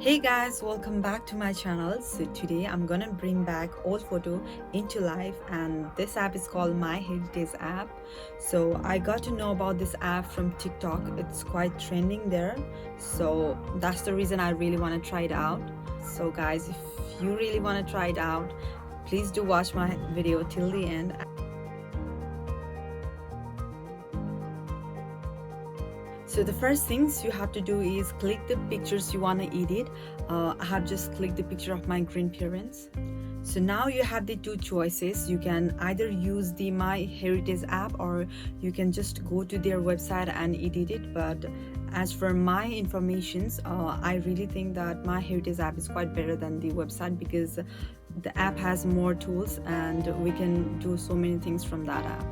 Hey guys, welcome back to my channel. So today I'm gonna bring back old photo into life, and this app is called MyHeritage app. So I got to know about this app from TikTok. It's quite trending there, so that's the reason I really want to try it out. So guys, if you really want to try it out, please do watch my video till the end. So the first things you have to do is click the pictures you want to edit. I have just clicked the picture of my grandparents. So now you have the two choices. You can either use the MyHeritage app, or you can just go to their website and edit it. But as for my informations, I really think that MyHeritage app is quite better than the website, because the app has more tools and we can do so many things from that app.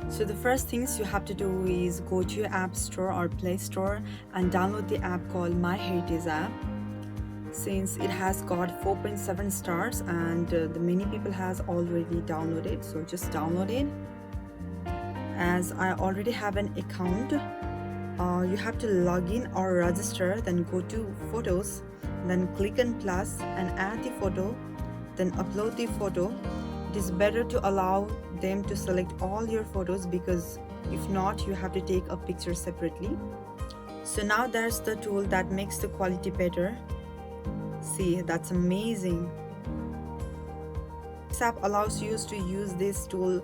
So the first things you have to do is go to your app store or play store and download the app called MyHeritage app. Since it has got 4.7 stars and the many people has already downloaded, so just download it. As I already have an account, you have to log in or register, then go to photos, then click on plus and add the photo, then upload the photo. It is better to allow them to select all your photos, because if not, you have to take a picture separately. So now there's the tool that makes the quality better. See, that's amazing. This app allows you to use this tool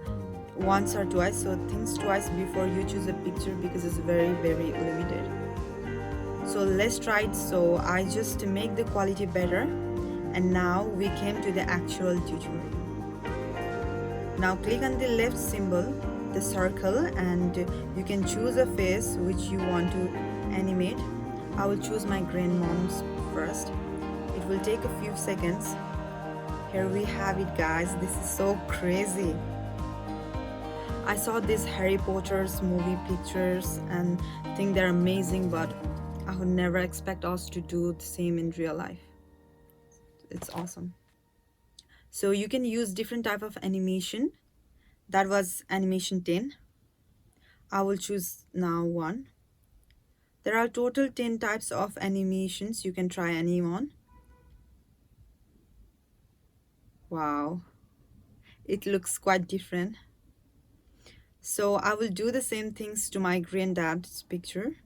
once or twice, so think twice before you choose a picture, because it's very limited. So let's try it. So I just make the quality better, and now we came to the actual tutorial. Now click on the left symbol, the circle, and you can choose a face which you want to animate. I will choose my grandmom's first. It will take a few seconds. Here we have it, guys. This is so crazy. I saw these Harry Potter's movie pictures and think they're amazing, but I would never expect us to do the same in real life. It's awesome. So you can use different type of animation. That was animation 10. I will choose now 1. There are total 10 types of animations. You can try any one. Wow, it looks quite different. So I will do the same things to my granddad's picture.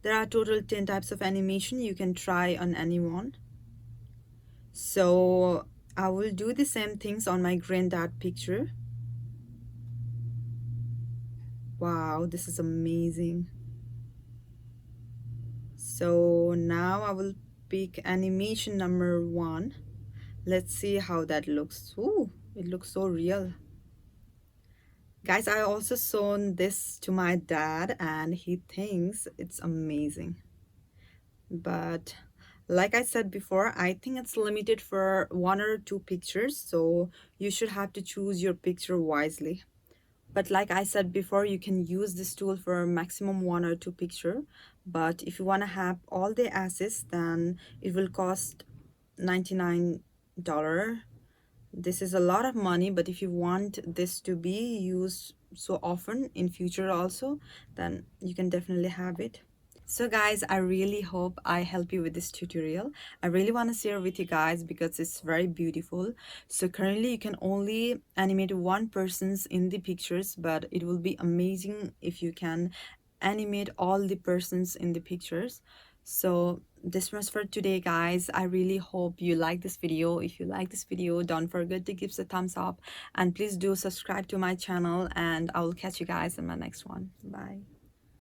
There are total 10 types of animation. You can try on anyone. So I will do the same things on my granddad picture. Wow, this is amazing. So now I will pick animation number 1. Let's see how that looks. Ooh, it looks so real. Guys, I also shown this to my dad and he thinks it's amazing. But like I said before, I think it's limited for 1 or 2 pictures, so you should have to choose your picture wisely. But like I said before, you can use this tool for maximum 1 or 2 picture. But if you want to have all the assets, then it will cost $99. This is a lot of money, but if you want this to be used so often in future also, then you can definitely have it. So guys, I really hope I help you with this tutorial. I really want to share with you guys because it's very beautiful. So currently you can only animate one person's in the pictures, but it will be amazing if you can animate all the persons in the pictures. So this was for today, guys. I really hope you like this video. If you like this video, don't forget to give us a thumbs up, and please do subscribe to my channel, and I will catch you guys in my next one. Bye.